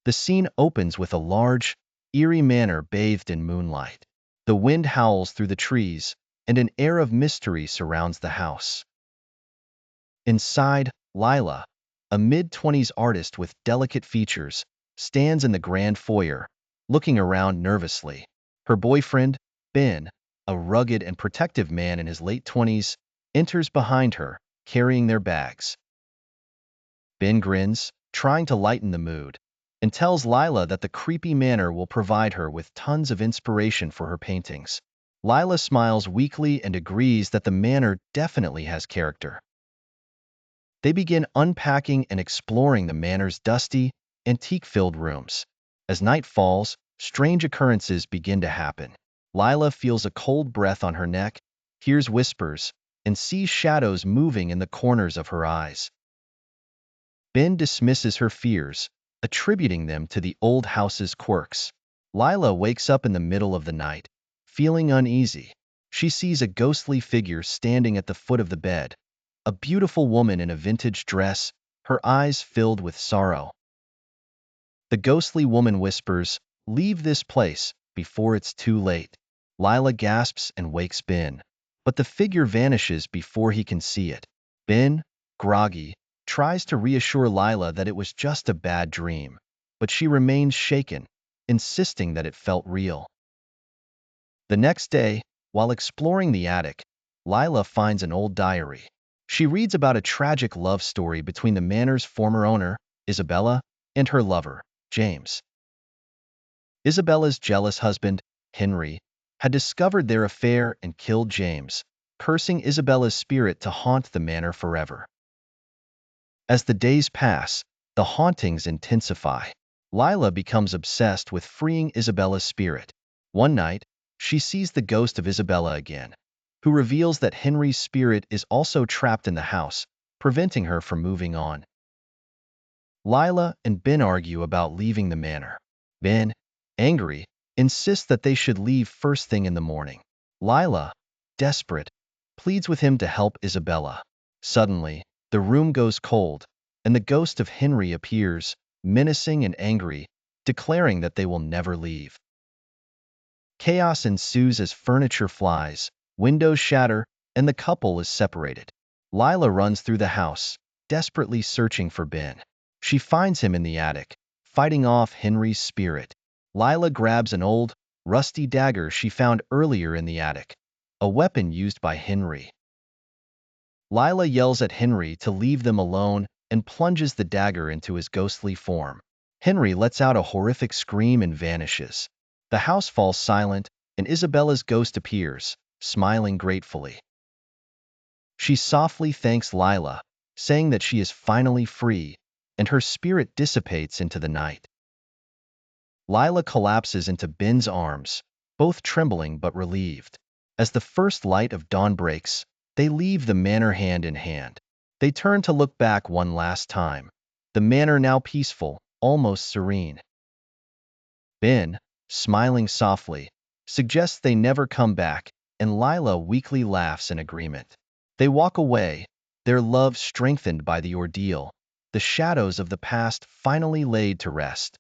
The scene opens with a large, eerie manor bathed in moonlight. The wind howls through the trees, and an air of mystery surrounds the house. Inside, Lila, a mid-20s artist with delicate features, stands in the grand foyer, looking around nervously. Her boyfriend, Ben, a rugged and protective man in his late 20s, enters behind her, carrying their bags. Ben grins, trying to lighten the mood, and tells Lila that the creepy manor will provide her with tons of inspiration for her paintings. Lila smiles weakly and agrees that the manor definitely has character. They begin unpacking and exploring the manor's dusty, antique-filled rooms. As night falls, strange occurrences begin to happen. Lila feels a cold breath on her neck, hears whispers, and sees shadows moving in the corners of her eyes. Ben dismisses her fears, attributing them to the old house's quirks. Lila wakes up in the middle of the night, feeling uneasy. She sees a ghostly figure standing at the foot of the bed, a beautiful woman in a vintage dress, her eyes filled with sorrow. The ghostly woman whispers, "Leave this place before it's too late." Lila gasps and wakes Ben, but the figure vanishes before he can see it. Ben, groggy, tries to reassure Lila that it was just a bad dream, but she remains shaken, insisting that it felt real. The next day, while exploring the attic, Lila finds an old diary. She reads about a tragic love story between the manor's former owner, Isabella, and her lover, James. Isabella's jealous husband, Henry, had discovered their affair and killed James, cursing Isabella's spirit to haunt the manor forever. As the days pass, the hauntings intensify. Lila becomes obsessed with freeing Isabella's spirit. One night, she sees the ghost of Isabella again, who reveals that Henry's spirit is also trapped in the house, preventing her from moving on. Lila and Ben argue about leaving the manor. Ben, angry, insists that they should leave first thing in the morning. Lila, desperate, pleads with him to help Isabella. Suddenly, the room goes cold, and the ghost of Henry appears, menacing and angry, declaring that they will never leave. Chaos ensues as furniture flies, windows shatter, and the couple is separated. Lila runs through the house, desperately searching for Ben. She finds him in the attic, fighting off Henry's spirit. Lila grabs an old, rusty dagger she found earlier in the attic, a weapon used by Henry. Lila yells at Henry to leave them alone and plunges the dagger into his ghostly form. Henry lets out a horrific scream and vanishes. The house falls silent, and Isabella's ghost appears, smiling gratefully. She softly thanks Lila, saying that she is finally free, and her spirit dissipates into the night. Lila collapses into Ben's arms, both trembling but relieved. As the first light of dawn breaks, they leave the manor hand in hand. They turn to look back one last time, the manor now peaceful, almost serene. Ben, smiling softly, suggests they never come back, and Lila weakly laughs in agreement. They walk away, their love strengthened by the ordeal, the shadows of the past finally laid to rest.